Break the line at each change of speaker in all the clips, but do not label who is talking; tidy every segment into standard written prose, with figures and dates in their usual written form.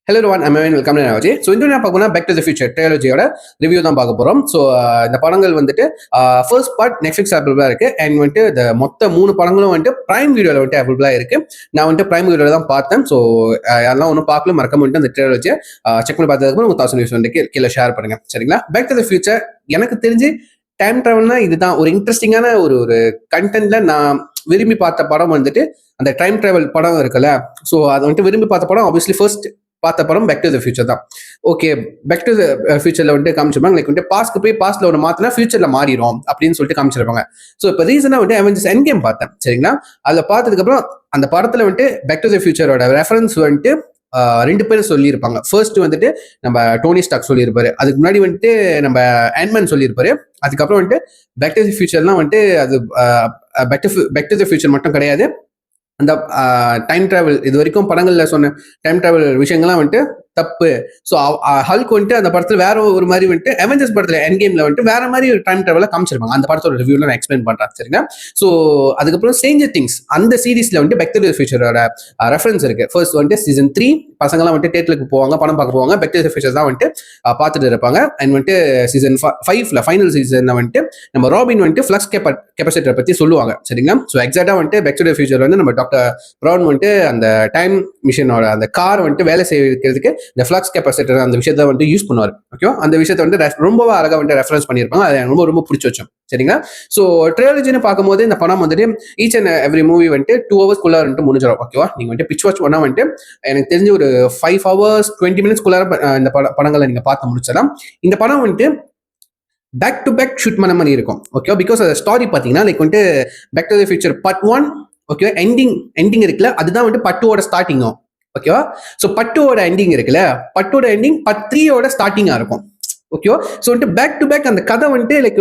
Hello ஒன் அமேன் welcome Raji. So இந்த நான் பார்க்கணும் பேக் டு த ஃபியூச்சர் ட்ரையாலஜியோட ரிவ்யூ தான் பார்க்க போகிறோம். ஸோ இந்த படங்கள் வந்துட்டு ஃபர்ஸ்ட் பார்ட் நெட்ஃப்ளிக்ஸ் அவைலபிளாக இருக்குது. அண்ட் வந்துட்டு இந்த மொத்த 3 படங்களும் வந்துட்டு பிரைம் வீடியோவில் வந்துட்டு அவைலபிளாக இருக்குது. நான் வந்துட்டு பிரைம் வீடியோவில் தான் பார்த்தேன். ஸோ அதெல்லாம் ஒன்றும் பார்க்கல, மறக்க வந்துட்டு அந்த ட்ரையாலஜியை செக் பண்ணி பார்த்ததுக்கு உங்கள் 1000 வியூஸ் வந்து கீழே ஷேர் பண்ணுங்க, சரிங்களா? பேக் டு த ஃபியூச்சர் எனக்கு தெரிஞ்சு டைம் ட்ராவல்னா இதுதான் ஒரு இன்ட்ரெஸ்டிங்கான ஒரு கண்டென்ட்ல நான் விரும்பி பார்த்த படம் வந்துட்டு அந்த டைம் டிராவல் படம் இருக்குல்ல. ஸோ அதை வந்துட்டு விரும்பி பார்த்த படம் ஆப்வியஸ்லி ஃபர்ஸ்ட் பார்த்த படம் பேக் டு த ஃபியூச்சர் தான். ஓகே, பேக் டு த ஃபியூச்சர்ல வந்துட்டு காமிச்சிருப்பாங்க லைக் வந்துட்டு பாஸ்ட்க்கு போய் பாஸ்ட்ல ஒரு மாத்தினா ஃபியூச்சர்ல மாறிடும் அப்படின்னு சொல்லிட்டு காமிச்சிருப்பாங்க. ஸோ இப்போ ரீசனா வந்துட்டு அவெஞ்சர்ஸ் எண்ட் கேம் பார்த்தேன், சரிங்களா? அதில் பார்த்ததுக்கு அப்புறம் அந்த படத்துல வந்துட்டு பேக் டு த ஃபியூச்சரோட ரெஃபரன்ஸ் வந்துட்டு 2 பேரும் சொல்லியிருப்பாங்க. ஃபர்ஸ்ட் வந்துட்டு நம்ம டோனி ஸ்டார்க் சொல்லியிருப்பாரு, அதுக்கு முன்னாடி வந்துட்டு நம்ம ஆண்ட்மேன் சொல்லியிருப்பாரு, அதுக்கப்புறம் வந்துட்டு பேக் டு தி ஃபியூச்சர்லாம் வந்துட்டு அது பேக் டு தி ஃபியூச்சர் மட்டும் கிடையாது, அந்த டைம் டிராவல் இது வரைக்கும் படங்கள்ல சொன்ன டைம் டிராவல் விஷயங்கள்லாம் வந்துட்டு தப்பு. ஸோ ஹல்க் வந்துட்டு அந்த படத்துல வேற ஒரு மாதிரி வந்துட்டு அவெஞ்சர்ஸ் படத்துல எண்ட் கேம்ல வந்துட்டு வேற மாதிரி ஒரு டைம் டிராவல காமிச்சிருப்பாங்க. அந்த படத்தோட ரிவ்யூல நான் எக்ஸ்பிளைன் பண்றேன், சரிங்க? ஸோ அதுக்கப்புறம் ஸ்ட்ரேஞ்சர் திங்ஸ் அந்த சீரீஸ்ல வந்துட்டு பேக் டு தி ஃபியூச்சரோட ரெஃபரன்ஸ் இருக்கு. ஃபர்ஸ்ட் வந்துட்டு சீசன் 3 பசங்கலாம் வந்துட்டு தேட்டருக்கு போவாங்க, படம் பார்க்க போவாங்க, பேக் டு தி ஃபியூச்சர் தான் வந்துட்டு பார்த்துட்டு இருப்பாங்க. அண்ட் வந்துட்டு சீசன் 5ல ஃபைனல் சீசன்ல வந்துட்டு நம்ம ராபின் வந்துட்டு ஃப்ளக்ஸ் கெப்பாசிட்டரை பத்தி சொல்லுவாங்க, சரிங்களா? ஸோ எக்ஸாக்டா வந்துட்டு பேக் டு தி ஃபியூச்சர் வந்து நம்ம டாக்டர் ப்ரவுன் வந்துட்டு அந்த டைம் மிஷினோட அந்த கார் வந்துட்டு வேலை செய்யறதுக்கு இந்த ஃப்ளக்ஸ் கெப்பாசிட்டர் அந்த விஷயத்த வந்துட்டு யூஸ் பண்ணுவார். ஓகே, அந்த விஷயத்த வந்து ரொம்ப அழகாக வந்துட்டு ரெஃபரன்ஸ் பண்ணியிருப்பாங்க. அதை ரொம்ப ரொம்ப பிடிச்சி வச்சோம், சரிங்களா? ஸோ ட்ரையாலஜின்னு பார்க்கும்போது இந்த படம் வந்துட்டு ஈச் அண்ட் எவ்ரி மூவி வந்துட்டு 2 ஹவர்ஸ்க்குள்ள வந்துட்டு முடிஞ்சிடும். ஓகேவா, நீங்க வந்துட்டு பிச் வாட்ச் பண்ணா வந்துட்டு எனக்கு தெரிஞ்சு ஒரு 5 hours 20 minutes இந்த படங்களை நீங்க பார்த்து முடிச்சிடலாம். இந்த படம் வந்துட்டு பேக் டு பேக் ஷூட் பண்ண மாதிரி இருக்கும். ஓகே, பிகாஸ் அந்த ஸ்டாரி பார்த்தீங்கன்னா லைக் வந்துட்டு back to the future part 1 okay ending இருக்குல்ல, அதுதான் வந்துட்டு பார்ட் 2ஓட ஸ்டார்டிங்கும். ஓகேவா, ஸோ பார்ட் 2ஓட எண்டிங் இருக்குல்ல, பார்ட் 2ஓட எண்டிங் பார்ட் 3ஓட ஸ்டார்டிங்கா இருக்கும். ஓகேவா, ஸோ வந்துட்டு பேக் டு பேக் அந்த கதை வந்துட்டு லைக்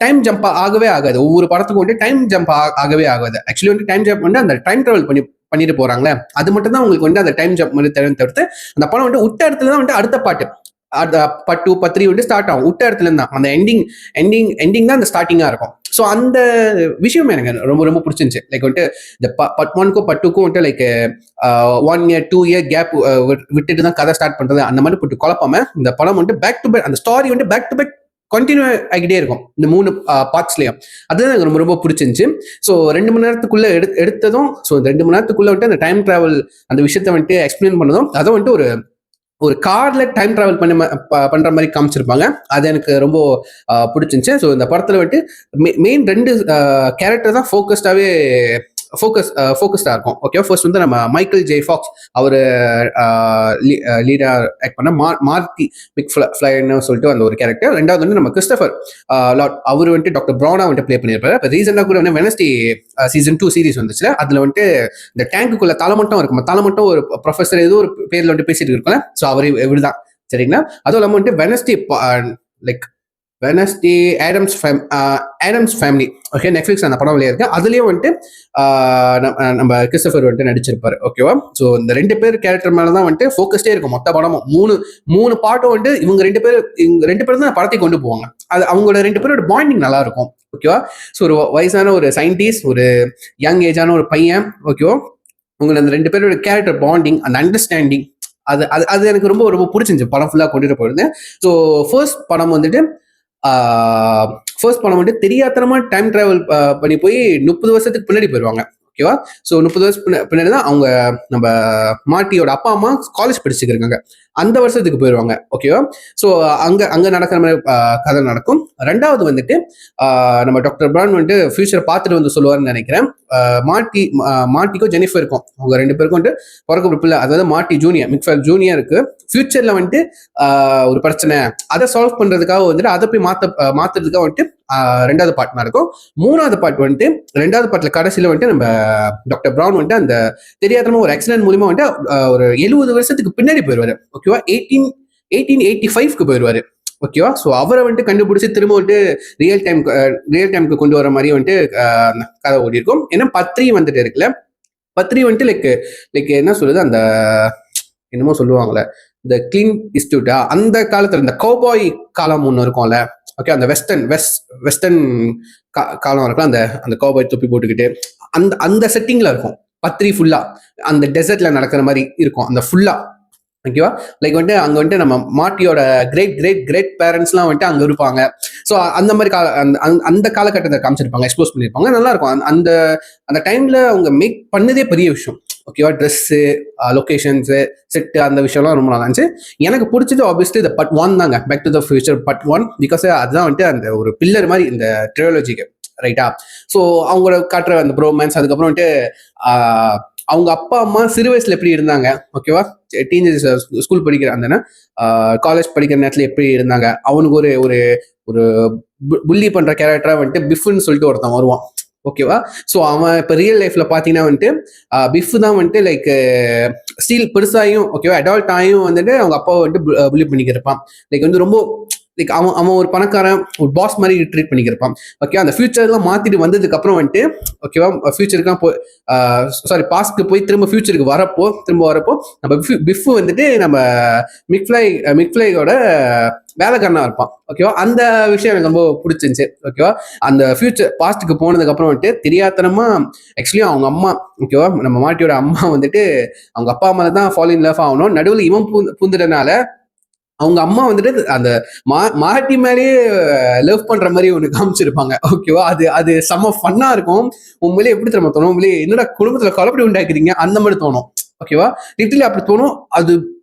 டைம் ஜம்ப் ஆகவே ஆகாது. ஒவ்வொரு படத்துக்கும் வந்துட்டு டைம் ஜம்ப் ஆகவே ஆகாது. ஆக்சுவலி வந்து டைம் ஜம்ப் வந்து அந்த டைம் டிராவல் பண்ணிட்டு போறாங்களே, அது மட்டும் தான் உங்களுக்கு வந்து அந்த டைம் ஜம்ப் வந்து தவிர்த்து அந்த படம் வந்து விட்ட இடத்துல தான் வந்துட்டு அடுத்த பாட்டு பார்ட் 2 பார்ட் 3 வந்து ஸ்டார்ட் ஆகும். விட்ட இடத்துல இருந்தா அந்த எண்டிங் தான் அந்த ஸ்டார்டிங்கா இருக்கும். ஸோ அந்த விஷயம் எனக்கு ரொம்ப ரொம்ப பிடிச்சிருந்துச்சு. லைக் வந்துட்டு இந்த பார்ட் 1க்கும் பார்ட் 2க்கும் வந்துட்டு லைக் 1 year 2 year கேப் விட்டுட்டு தான் கதை ஸ்டார்ட் பண்றது அந்த மாதிரி போட்டு குழப்பாம இந்த படம் வந்துட்டு பேக் டு பேக் அந்த ஸ்டாரி வந்துட்டு பேக் டு பேக் கண்டினியூ ஆகிட்டே இருக்கும் இந்த 3 பார்ட்ஸ்லயும். அதுதான் எனக்கு ரொம்ப ரொம்ப பிடிச்சிருந்துச்சு. ஸோ 2 மணி நேரத்துக்குள்ள எடுத்ததும், ஸோ இந்த 2 மணி நேரத்துக்குள்ள வந்துட்டு அந்த டைம் டிராவல் அந்த விஷயத்த வந்துட்டு எக்ஸ்பிளைன் பண்ணதும், அதை வந்துட்டு ஒரு கார்ல டைம் டிராவல் பண்ற மாதிரி காமிச்சிருப்பாங்க. அது எனக்கு ரொம்ப பிடிச்சிருந்துச்சு. ஸோ இந்த படத்துல வந்துட்டு மெயின் 2 கேரக்டர் தான் ஃபோக்கஸ்டா இருக்கும். ஓகே, ஃபர்ஸ்ட் வந்து நம்ம மைக்கேல் ஜே ஃபாக்ஸ் அவர் லீடா ஆக்ட் பண்ண மார்த்தி மிக்ஃப்ளைன்னு சொல்லிட்டு அந்த ஒரு கேரக்டர். ரெண்டாவது வந்து நம்ம கிறிஸ்டபர் லாட் அவர் வந்துட்டு டாக்டர் ப்ரௌனா வந்துட்டு ப்ளே பண்ணியிருப்பாரு. இப்போ ரீசெண்டாக கூட வந்து வெனஸ்டே சீசன் 2 சீரிஸ் வந்துச்சுல, அதுல வந்துட்டு இந்த டேங்குக்குள்ள தலைமட்டம் இருக்கும், தலைமட்டம் ஒரு ப்ரொஃபஸர் ஏதோ ஒரு பேர்ல வந்துட்டு பேசிட்டு இருக்கோம்ல, ஸோ அவர் இவருதான், சரிங்களா? அதுவும் இல்லாமல் வந்துட்டு Wednesday Adams family okay Netflix அந்த படம் வெளியே இருக்கு. அதுலயும் வந்துட்டு நம்ம கிறிஸ்டபர் வந்துட்டு நடிச்சிருப்பாரு. ஓகேவா, ஸோ இந்த 2 பேர் கேரக்டர் மேலதான் வந்துட்டு ஃபோக்கஸ்டே இருக்கும் மொத்த படமும். மூணு பாட்டும் வந்துட்டு இவங்க 2 பேரும் தான் படத்தை கொண்டு போவாங்க. அது அவங்களோட 2 பேரோட பாண்டிங் நல்லா இருக்கும். ஓகேவா, ஸோ ஒரு வயசான ஒரு சயின்டிஸ்ட், ஒரு யங் ஏஜான ஒரு பையன். ஓகேவா, உங்களை அந்த 2 பேரோட கேரக்டர் பாண்டிங், அந்த அண்டர்ஸ்டாண்டிங், அது எனக்கு ரொம்ப ரொம்ப பிடிச்சிருந்துச்சு. படம் ஃபுல்லாக கொண்டுட்டு போயிருந்தேன். ஸோ ஃபர்ஸ்ட் படம் வந்துட்டு தெரியாதனமா டைம் டிராவல் பண்ணி போய் 30 வருஷத்துக்கு பின்னாடி போயிடுவாங்க. ஓகேவா, ஸோ 30 வருஷம் பின்னாடி தான் அவங்க நம்ம மாட்டியோட அப்பா அம்மா காலேஜ் படிச்சுக்கிருக்காங்க, அந்த வருஷத்துக்கு போயிடுவாங்க. ஓகேவா, ஸோ அங்க நடக்கிற மாதிரி கதை நடக்கும். ரெண்டாவது வந்துட்டு நம்ம டாக்டர் ப்ரவுன் வந்துட்டு ஃபியூச்சர் பார்த்துட்டு வந்து சொல்லுவார்னு நினைக்கிறேன். மார்ட்டிக்கும் ஜெனிஃபருக்கும் அவங்க 2 பேருக்கும் வந்துட்டு பிறக்க பிள்ளை, அதாவது மார்ட்டி ஜூனியர் மிக்ஃபெல் ஜூனியருக்கு ஃபியூச்சர்ல வந்துட்டு ஒரு பிரச்சனை, அதை சால்வ் பண்றதுக்காக வந்துட்டு அதை போய் மாத்துறதுக்காக வந்துட்டு 2வது பார்ட் நடக்கும். 3வது பார்ட் வந்துட்டு 2வது பார்ட்ல கடைசியில வந்துட்டு நம்ம டாக்டர் ப்ரவுன் வந்துட்டு அந்த தெரியாதமா ஒரு ஆக்சிடென்ட் மூலியமா வந்துட்டு ஒரு 70 வருஷத்துக்கு பின்னாடி போயிடுவாரு. ஓகேவா, 1885க்கு போயிடுவாரு. ஓகேவா, ஸோ அவரை வந்துட்டு கண்டுபிடிச்சி திரும்ப வந்துட்டு ரியல் டைமுக்கு கொண்டு வர மாதிரி வந்துட்டு கதை ஓடி இருக்கும். ஏன்னா பத்ரி வந்துட்டு இருக்குல்ல, பத்ரி வந்துட்டு லைக் என்ன சொல்லுது, அந்த என்னமோ சொல்லுவாங்கல்ல, இந்த கிளீன் இன்ஸ்டியூட்டா அந்த காலத்துல இந்த கௌபாய் காலம் ஒன்று இருக்கும்ல. ஓகே, அந்த வெஸ்டர்ன் காலம் இருக்கலாம், அந்த கௌபாய் தொப்பி போட்டுக்கிட்டு அந்த செட்டிங்ல இருக்கும் பத்ரி ஃபுல்லா. அந்த டெசர்ட்ல நடக்கிற மாதிரி இருக்கும் அந்த ஃபுல்லா. ஓகேவா. லைக் வந்துட்டு அங்க வந்துட்டு நம்ம மாட்டியோட கிரேட் கிரேட் கிரேட் பேரண்ட்ஸ்லாம் வந்துட்டு அங்க இருப்பாங்க. ஸோ அந்த மாதிரி அந்த காலகட்டத்தை காமிச்சிருப்பாங்க, எக்ஸ்போஸ் பண்ணியிருப்பாங்க. நல்லா இருக்கும். அந்த அந்த டைம்ல அவங்க மேக் பண்ணதே பெரிய விஷயம். ஓகேவா. ட்ரெஸ்ஸு, லொகேஷன்ஸு, செட்டு, அந்த விஷயம்லாம் ரொம்ப நல்லா இருந்துச்சு. எனக்கு பிடிச்சது ஆப்வியஸ்லி இந்த பார்ட் 1 தாங்க, back to the future part 1. Because அதுதான் வந்துட்டு அந்த ஒரு பில்லர் மாதிரி இந்த ட்ரியாலஜிக்கு, ரைட்டா. ஸோ அவங்கள காட்டுற அந்த ப்ரோமேன்ஸ், அதுக்கப்புறம் வந்துட்டு அவங்க அப்பா அம்மா சிறு வயசுல எப்படி இருந்தாங்க, ஓகேவா. டீனேஜ் ஸ்கூல் படிக்கிற அந்த காலேஜ் படிக்கிற நேரத்துல எப்படி இருந்தாங்க. அவனுக்கு ஒரு ஒரு ஒரு புள்ளி பண்ற கேரக்டரா வந்துட்டு பிஃப்னு சொல்லிட்டு ஒருத்தன் வருவான், ஓகேவா. ஸோ அவன் இப்போ ரியல் லைஃப்ல பார்த்தீங்கன்னா வந்துட்டு பிஃப் தான் வந்துட்டு லைக் ஸ்டீல் பெருசாயும், ஓகேவா, அடால்ட் ஆயும் வந்துட்டு அவங்க அப்பாவை வந்துட்டு புள்ளி பண்ணிக்கிருப்பான். லைக் வந்து ரொம்ப லைக் அவன் அவன் ஒரு பணக்காரன், ஒரு பாஸ் மாதிரி ட்ரீட் பண்ணிக்கிருப்பான். ஓகே. அந்த ஃபியூச்சர்லாம் மாத்திட்டு வந்ததுக்கு அப்புறம் வந்துட்டு, ஓகேவா, ஃபியூச்சருக்குலாம் போய் சாரி பாஸ்ட்க்கு போய் திரும்ப ஃபியூச்சருக்கு வரப்போ நம்ம பிஃப் வந்துட்டு நம்ம மிக்ஃப்ளையோட வேலைக்காரனா இருப்பான், ஓகேவா. அந்த விஷயம் எனக்கு ரொம்ப பிடிச்சிருந்துச்சு, ஓகேவா. அந்த ஃபியூச்சர் பாஸ்ட்டுக்கு போனதுக்கு அப்புறம் வந்துட்டு தெரியாதனமா ஆக்சுவலி அவங்க அம்மா, ஓகேவா, நம்ம மாட்டியோட அம்மா வந்துட்டு அவங்க அப்பா அம்மா தான் ஃபாலோ இன் லவ் ஆகணும். நடுவில் இவன் பூந்துட்டனால அவங்க அம்மா வந்துட்டு அந்த மாட்டி மேலேயே லவ் பண்ற மாதிரி ஒன்று காமிச்சிருப்பாங்க, ஓகேவா. அது அது செம்ம ஃபன்னா இருக்கும். உண்மையிலே எப்படி தெரியுமா தோணும், உண்மையிலே என்னடா குடும்பத்துல குழப்படி உண்டாக்குறீங்க அந்த மாதிரி தோணும், ஓகேவா. லிட்டரலி அப்படி தோணும். அது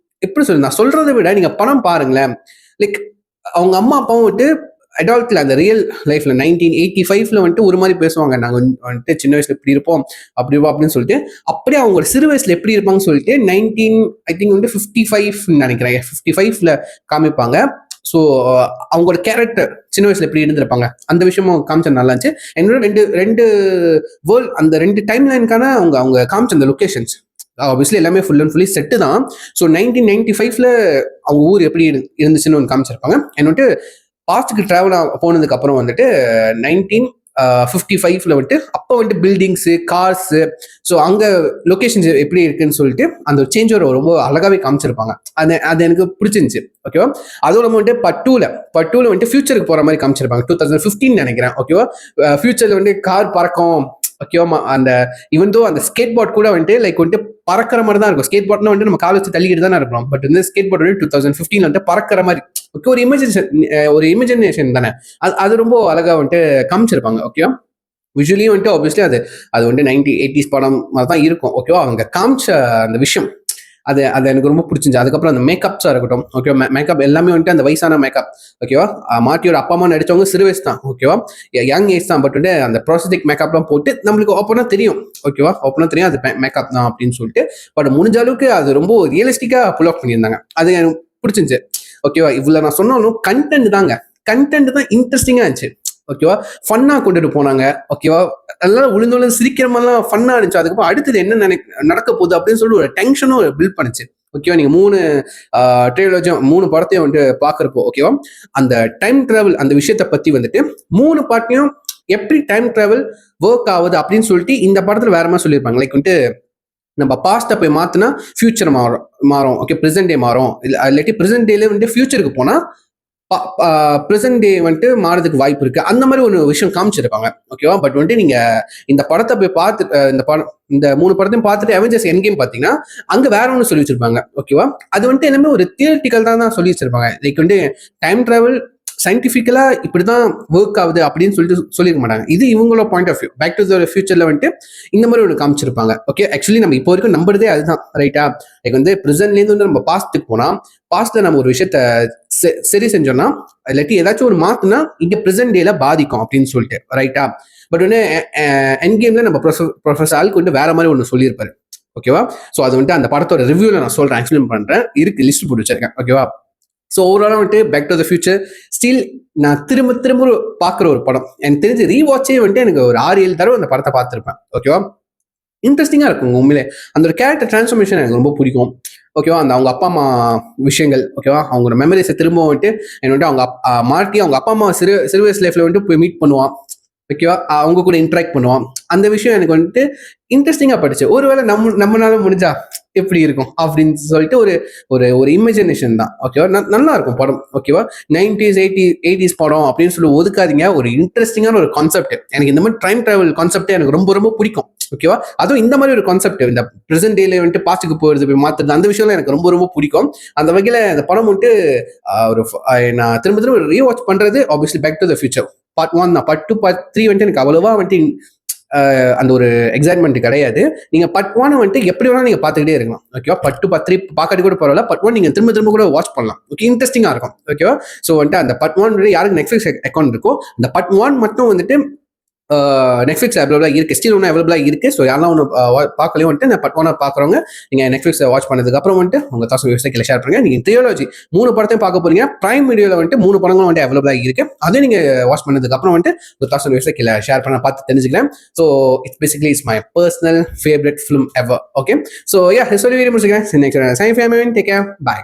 எப்படி சொல்லு, நான் சொல்றதை விட நீங்க படம் பாருங்களேன். லைக் அவங்க அம்மா அப்பாவும் வந்துட்டு அடால்ட்ல அந்த ரியல் லைஃப்ல 1985 வந்துட்டு ஒரு மாதிரி பேசுவாங்க. நாங்க வந்துட்டு சின்ன வயசுல இப்படி இருப்போம் அப்படி அப்படின்னு சொல்லிட்டு, அப்படியே அவங்க சிறு வயசுல எப்படி இருப்பாங்கன்னு சொல்லிட்டு 19 ஐ திங்க் வந்து 55 நினைக்கிறேன், 55ல காமிப்பாங்க. ஸோ அவங்களோட கேரக்டர் சின்ன வயசுல எப்படி இருந்திருப்பாங்க அந்த விஷயமும் காமிச்சது நல்லா இருந்துச்சு. என்னோட ரெண்டு ரெண்டு வேர்ல்ட், அந்த ரெண்டு டைம் லைனுக்கான அவங்க அவங்க காமிச்ச அந்த லொகேஷன்ஸ் ஆப்வியஸ்லி எல்லாமே ஃபுல் அண்ட் ஃபுல்லி செட்டு தான். ஸோ 1995ல அவங்க ஊர் எப்படி இருந்துச்சுன்னு ஒன்று காமிச்சிருப்பாங்க. என்னட்டு பாஸ்ட்டுக்கு டிராவல் போனதுக்கு அப்புறம் வந்துட்டு 1955ல வந்துட்டு அப்போ வந்துட்டு பில்டிங்ஸு, கார்ஸு, ஸோ அங்கே லொக்கேஷன்ஸ் எப்படி இருக்குன்னு சொல்லிட்டு அந்த சேஞ்ச் ரொம்ப அழகாவே காமிச்சிருப்பாங்க. அது எனக்கு பிடிச்சிருந்துச்சு, ஓகேவா. அதோட வந்துட்டு பட்டூல வந்துட்டு ஃபியூச்சருக்கு போற மாதிரி காமிச்சிருப்பாங்க. 2015 நினைக்கிறேன், ஓகேவா. ஃபியூச்சர்ல வந்து கார் பறக்கும், ஓகேவா. அந்த ஈவன் தோ அந்த ஸ்கேட் போர்ட் கூட வந்துட்டு லைக் வந்துட்டு பறக்கிற மாதிரி தான் இருக்கும். ஸ்கேட் போர்ட்னா வந்துட்டு நம்ம கால் வச்சு தள்ளிக்கிட்டு தானே இருக்கிறோம். பட் வந்து ஸ்கேட் போர்ட் வந்து 2015 வந்துட்டு பறக்கிற மாதிரி, ஓகே, ஒரு இமேஜினேஷன் தானே. அது ரொம்ப அழகா வந்துட்டு காமிச்சிருப்பாங்க, ஓகேவா. விஷுவலி வந்துட்டு ஆப்வியஸ்லி அது அது வந்துட்டு 1980s படம் மாதிரி தான் இருக்கும், ஓகேவா. அவங்க காமிச்ச அந்த விஷயம் அது அது எனக்கு ரொம்ப பிடிச்சிருந்துச்சு. அதுக்கப்புறம் அந்த மேக்கப்ஸாக இருக்கட்டும், ஓகேவா. மேக்கப் எல்லாமே வந்துட்டு அந்த வயசான மேக்கப், ஓகேவா. மாட்டியோட அப்பா அம்மா நடிச்சவங்க சிறு வயசு தான், ஓகேவா, யங் ஏஜ் தான். பட் வந்து அந்த ப்ராசட்டிக் மேக்கப்லாம் போட்டு நம்மளுக்கு ஓப்பனாக தெரியும், ஓகேவா, ஓப்பனாக தெரியும் அது மேக்கப் தான் அப்படின்னு சொல்லிட்டு. பட் முடிஞ்ச அளவுக்கு அது ரொம்ப ரியலிஸ்டிக்காக புல் அப் பண்ணியிருந்தாங்க. அது எனக்கு பிடிச்சிருந்துச்சு, ஓகேவா. இவ்வளோ நான் சொன்னாலும் கண்டென்ட் தான் இன்ட்ரெஸ்டிங்காக இருந்துச்சு, ஓகேவா. ஃபன்னா கொண்டுட்டு போனாங்க, ஓகேவா. அதெல்லாம் உளுந்து சீக்கிர மாதிரிலாம் ஃபன்னா இருந்துச்சு. அதுக்கப்புறம் அடுத்தது என்ன நடக்க போகுது அப்படின்னு சொல்லி ஒரு டென்ஷனும் பில்ட் பண்ணுச்சு, ஓகேவா. நீங்க 3 படத்தையும் வந்துட்டு பாக்குறப்போ, ஓகேவா, அந்த டைம் டிராவல் அந்த விஷயத்த பத்தி வந்துட்டு 3 பாட்டையும் எப்படி டைம் டிராவல் ஒர்க் ஆகுது அப்படின்னு சொல்லிட்டு இந்த படத்துல வேற மாதிரி சொல்லியிருப்பாங்க. லைக் வந்துட்டு நம்ம பாஸ்ட்டை போய் மாத்தினா ஃபியூச்சர் மாறும், ஓகே, ப்ரெசென்ட் டே மாறும், இல்லாட்டி ப்ரெசென்ட் டேல வந்துட்டு ஃபியூச்சருக்கு போனா ப்ரெசென்ட் டே வந்துட்டு மாறதுக்கு வாய்ப்பு இருக்கு. அந்த மாதிரி ஒரு விஷயம் காமிச்சிருப்பாங்க, ஓகேவா. பட் வந்துட்டு நீங்க இந்த படத்தை போய் பார்த்து இந்த 3 படத்தையும் பார்த்துட்டு அவெஞ்சர்ஸ் எண்ட் கேம் பார்த்தீங்கன்னா அங்க வேற ஒன்று சொல்லி வச்சிருப்பாங்க, ஓகேவா. அது வந்துட்டு எல்லாமே ஒரு தியரிட்டிக்கல் தான் சொல்லி வச்சிருப்பாங்க. லைக் வந்து டைம் டிராவல் சயின்டிஃபிக்கலா இப்படிதான் ஒர்க் ஆகுது அப்படின்னு சொல்லிட்டு சொல்லிருக்க மாட்டாங்க. இது இவங்களோட point of view. Back to the ஃபியூச்சர்ல வந்துட்டு இந்த மாதிரி ஒரு காமிச்சிருப்பாங்க, ஓகே. ஆக்சுவலி நம்ம இப்போ வரைக்கும் நம்புறதே அதுதான், ரைட்டா. லைக் வந்து ப்ரெசென்ட்லேருந்து வந்து நம்ம பாஸ்ட்டுக்கு போனா பாஸ்ட்ல நம்ம ஒரு விஷயத்த சரி செஞ்சோம்னா இல்லாட்டி ஏதாச்சும் ஒரு மாத்துனா இங்க ப்ரெசென்ட் டேல பாதிக்கும் அப்படின்னு சொல்லிட்டு, ரைட்டா. பட் வந்து எண்ட் கேம்ல நம்ம ப்ரொஃபஸர் ஆளுக்கு வந்து வேற மாதிரி ஒன்று சொல்லியிருப்பாரு, ஓகேவா. ஸோ அது வந்துட்டு அந்த படத்தோட ரிவ்யூல நான் சொல்றேன், எக்ஸ்பிளைன் பண்றேன், இருக்கு லிஸ்ட் போட்டு வச்சிருக்கேன், ஓகேவா. ஸோ ஓவராலாக வந்துட்டு back to the future still நான் திரும்ப பார்க்குற ஒரு படம். எனக்கு தெரிஞ்சு ரீவாட்சே வந்துட்டு எனக்கு ஒரு 6-7 தடவை அந்த படத்தை பார்த்துருப்பேன், ஓகேவா. இன்ட்ரெஸ்டிங்காக இருக்கும் உண்மையிலே. அந்த ஒரு கேரக்டர் டிரான்ஸ்ஃபர்மேஷன் எனக்கு ரொம்ப பிடிக்கும், ஓகேவா. அந்த அவங்க அப்பா அம்மா விஷயங்கள், ஓகேவா, அவங்களோட மெமரிஸை திரும்ப வந்துட்டு என்னட்டு அவங்க மாட்டி அவங்க அப்பா அம்மா சிறு வயசு லைஃப்ல வந்துட்டு போய் மீட் பண்ணுவான், ஓகேவா. அவங்க கூட இன்ட்ராக்ட் பண்ணுவான். அந்த விஷயம் எனக்கு வந்துட்டு இன்ட்ரெஸ்டிங்காக படிச்சு ஒருவேளை நம்மளால முடிஞ்சா எப்படி இருக்கும் அப்படின்னு சொல்லிட்டு ஒரு ஒரு ஒரு இமேஜினேஷன் தான். ஓகேவா? நல்லா இருக்கும் படம். ஓகேவா? 90s 80s படம் அப்படின்னு சொல்லி ஒதுக்காதீங்க. ஒரு இன்ட்ரெஸ்டிங்கான ஒரு கான்செப்ட். எனக்கு இந்த மாதிரி டைம் டிராவல் கான்செப்டே எனக்கு ரொம்ப ரொம்ப பிடிக்கும். ஓகேவா? அதுவும் இந்த மாதிரி ஒரு கான்செப்ட், இந்த பிரசன்ட் டேல வந்துட்டு பாஸ்டுக்கு போறது, போய் மாத்துறது, அந்த விஷயம் எனக்கு ரொம்ப ரொம்ப பிடிக்கும். அந்த வகையில அந்த படம் வந்துட்டு ஒரு நான் திரும்ப திரும்ப ரீவாட்ச் பண்றது obviously back to the future part 1 தான். பார்ட் 2 பார்ட் 3 வந்துட்டு எனக்கு அவ்வளவா வந்துட்டு அந்த ஒரு எக்ஸைட்மெண்ட் கிடையாது. நீங்க பார்ட் 1 வந்துட்டு எப்படி வேணா நீங்க பார்த்துக்கிட்டே இருக்கலாம். ஓகேவா? பார்ட் 2 பார்ட் 3 பார்க்காட்டி கூட பரவாயில்ல. பார்ட் 1 நீங்க திரும்ப திரும்ப கூட வாட்ச் பண்ணலாம். ஓகே, இன்ட்ரெஸ்டிங்கா இருக்கும். ஓகேவா? ஸோ வந்துட்டு அந்த பார்ட் 1 யாருக்கு நெட்ஃபிளிக்ஸ் அக்கௌண்ட் இருக்கோ அந்த பார்ட் 1 மட்டும் வந்துட்டு நெட்ஃபிளிக்ஸ் அவைலபிளாக இருக்கு. ஸ்டில் ஒன்று அவைலபிளாக இருக்கு. ஸோ யாரெல்லாம் ஒன்று பார்க்கலையும் வந்துட்டு நான் பார்ட் 1 பார்க்குறவங்க நீங்கள் நெட்ஃபிளிக்ஸை வாட்ச் பண்ணதுக்கு அப்புறம் வந்துட்டு உங்கள் தாசம் விவசாயிகளை ஷேர் பண்ணுங்க. நீங்கள் ட்ரையாலஜி 3 படத்தையும் பார்க்க போறீங்க. பிரைம் வீடியோவில் வந்துட்டு 3 படங்களும் வந்துட்டு அவைலபிளாக இருக்கு. அதையும் நீங்கள் வாட்ச் பண்ணதுக்கு அப்புறம் வந்துட்டு உங்கள் தாசம் விவசாயிகளை ஷேர் பண்ண பார்த்து தெரிஞ்சுக்கிறேன். So it's basically it's my personal favourite film ever. Okay, so yeah சொல்லி வீடியோ முடிச்சுக்கிறேன். Next take care, by.